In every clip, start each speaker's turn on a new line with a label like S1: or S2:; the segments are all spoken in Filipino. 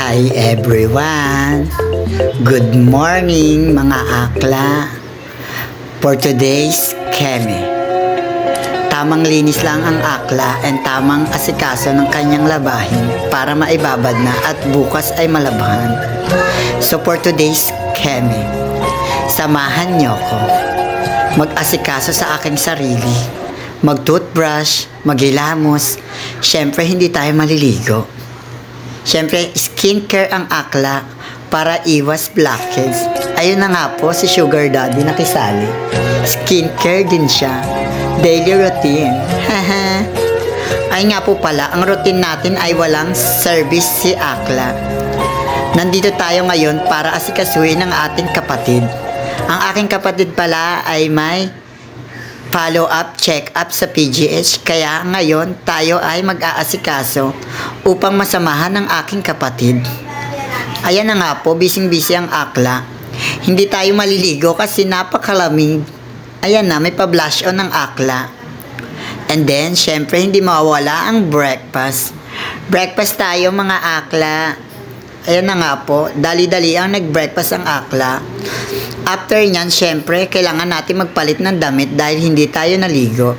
S1: Hi everyone! Good morning mga akla! For today's Kemi. Tamang linis lang ang akla and tamang asikaso ng kanyang labahin para maibabad na at bukas ay malabahan. So for today's Kemi, samahan niyo ko mag-asikaso sa aking sarili, mag-toothbrush, maghilamos, syempre hindi tayo maliligo. Syempre, skincare ang akla para iwas blackheads. Ayun na nga po si Sugar Daddy nakisali. Skincare din siya. Daily routine. Ay nga po pala, ang routine natin ay walang service si akla. Nandito tayo ngayon para asikasuhin ang ating kapatid. Ang aking kapatid pala ay may follow-up, check-up sa PGH. Kaya ngayon tayo ay mag-aasikaso upang masamahan ng aking kapatid. Ayan na nga po, bising-busy ang akla. Hindi tayo maliligo kasi napakalamig. Ayan na, may pa-blush on ng akla. And then, syempre, hindi mawawala ang breakfast. Breakfast tayo mga akla. Ayan na nga po, dali-dali ang nag-breakfast ang akla. After nyan, syempre, kailangan natin magpalit ng damit dahil hindi tayo naligo.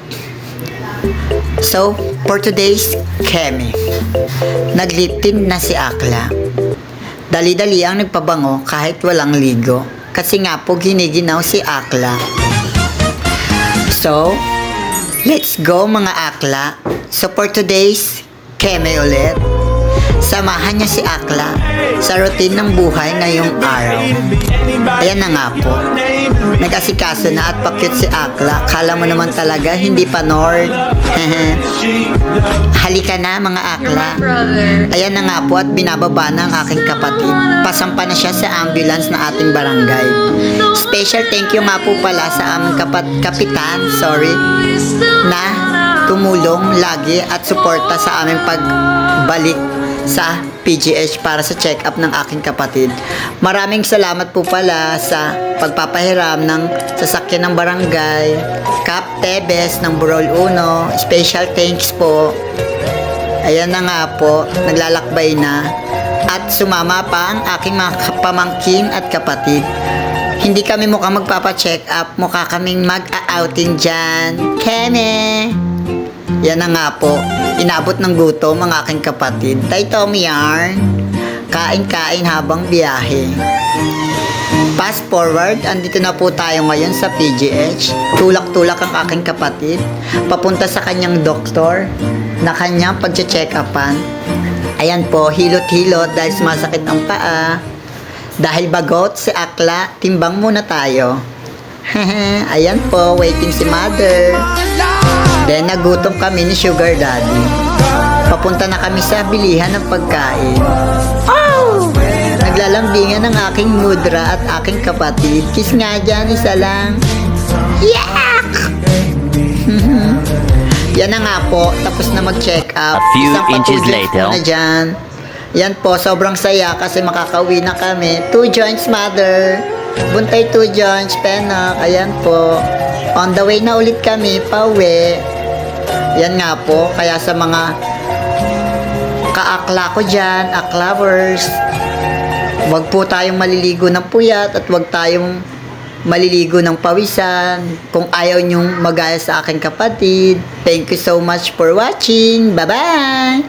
S1: So, for today's Kemi, nag-lip tint na si akla. Dali-dali ang nagpabango kahit walang ligo. Kasi nga po, giniginaw si akla. So, let's go mga akla. So, for today's Kemi ulit, samahan niya si akla sa routine ng buhay ngayong araw. Ayan na nga po. Nag-asikaso na at pakit si akla. Kala mo naman talaga, hindi pa Nord. Halika na mga akla. Ayan na nga po at binababa na ang aking kapatid. Pasampa na siya sa ambulance na ating barangay. Special thank you nga po pala sa aming kapitan, na tumulong lagi at suporta sa aming pagbalik sa PGH para sa check-up ng aking kapatid. Maraming salamat po pala sa pagpapahiram ng sasakyan ng barangay, Cap Tebes ng Burol 1. Special thanks po. Ayan na nga po, naglalakbay na. At sumama pa ang aking mga pamangkin at kapatid. Hindi kami mukhang magpapa-check up, mukha kaming mag-outing dyan. Keme! Yan na nga po, inabot ng gutom ang aking kapatid. Tay Tommy yarn, kain-kain habang biyahe. Fast forward, andito na po tayo ngayon sa PGH. Tulak-tulak ang aking kapatid, papunta sa kanyang doktor na kanyang pagche-check-upan. Ayan po, hilot-hilot dahil sumasakit ang paa. Dahil bagot si akla, timbang muna tayo. Ayan po, waiting si mother. Then nagutom kami ni Sugar Daddy. Papunta na kami sa bilihan ng pagkain. Oh! Naglalambingan ng aking mudra at aking kapatid. Kiss nga dyan, isa lang. Yak! Yan na nga po, tapos na mag-check up.
S2: A few
S1: Isang
S2: inches later.
S1: na dyan. Yan po, sobrang saya kasi makakauwi na kami. 2 joints, mother. Buntay 2 joints, penak. Ayan po. On the way na ulit kami, pauwi. Yan nga po, kaya sa mga kaakla ko dyan, aklavers, wag po tayong maliligo ng puyat at wag tayong maliligo ng pawisan. Kung ayaw nyong magaya sa aking kapatid, thank you so much for watching. Bye-bye!